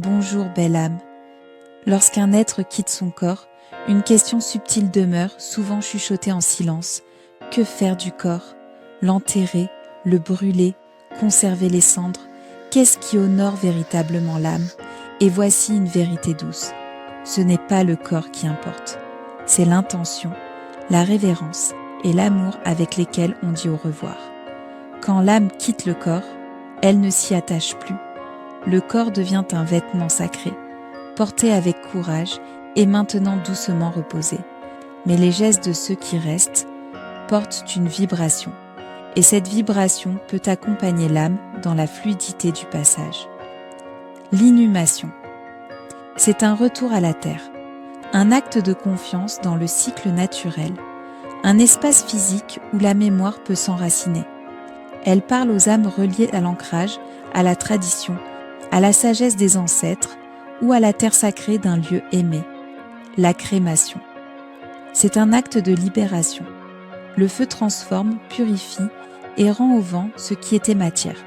Bonjour belle âme. Lorsqu'un être quitte son corps, une question subtile demeure, souvent chuchotée en silence. Que faire du corps? L'enterrer, le brûler, conserver les cendres? Qu'est-ce qui honore véritablement l'âme? Et voici une vérité douce. Ce n'est pas le corps qui importe, c'est l'intention, la révérence et l'amour avec lesquels on dit au revoir. Quand l'âme quitte le corps, elle ne s'y attache plus. Le corps devient un vêtement sacré, porté avec courage et maintenant doucement reposé. Mais les gestes de ceux qui restent portent une vibration, et cette vibration peut accompagner l'âme dans la fluidité du passage. L'inhumation. C'est un retour à la terre, un acte de confiance dans le cycle naturel, un espace physique où la mémoire peut s'enraciner. Elle parle aux âmes reliées à l'ancrage, à la tradition, à la sagesse des ancêtres ou à la terre sacrée d'un lieu aimé, la crémation. C'est un acte de libération. Le feu transforme, purifie et rend au vent ce qui était matière.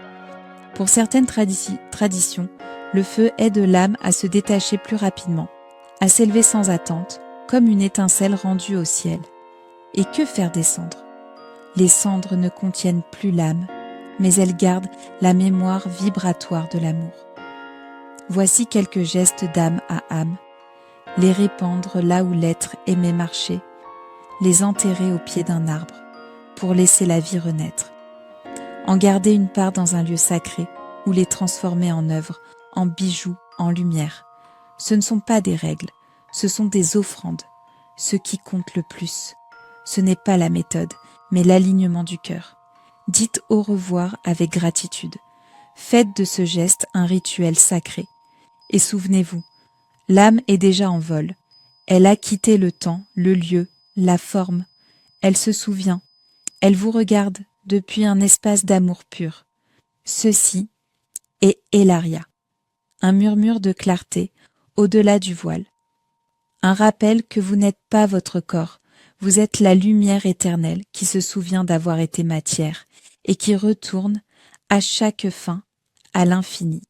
Pour certaines traditions, le feu aide l'âme à se détacher plus rapidement, à s'élever sans attente, comme une étincelle rendue au ciel. Et que faire des cendres? Les cendres ne contiennent plus l'âme, mais elles gardent la mémoire vibratoire de l'amour. Voici quelques gestes d'âme à âme. Les répandre là où l'être aimait marcher, les enterrer au pied d'un arbre, pour laisser la vie renaître. En garder une part dans un lieu sacré, ou les transformer en œuvres, en bijoux, en lumière. Ce ne sont pas des règles, ce sont des offrandes. Ce qui compte le plus, ce n'est pas la méthode, mais l'alignement du cœur. Dites au revoir avec gratitude. Faites de ce geste un rituel sacré. Et souvenez-vous, l'âme est déjà en vol. Elle a quitté le temps, le lieu, la forme. Elle se souvient. Elle vous regarde depuis un espace d'amour pur. Ceci est Elaria, un murmure de clarté au-delà du voile. Un rappel que vous n'êtes pas votre corps, vous êtes la lumière éternelle qui se souvient d'avoir été matière et qui retourne à chaque fin à l'infini.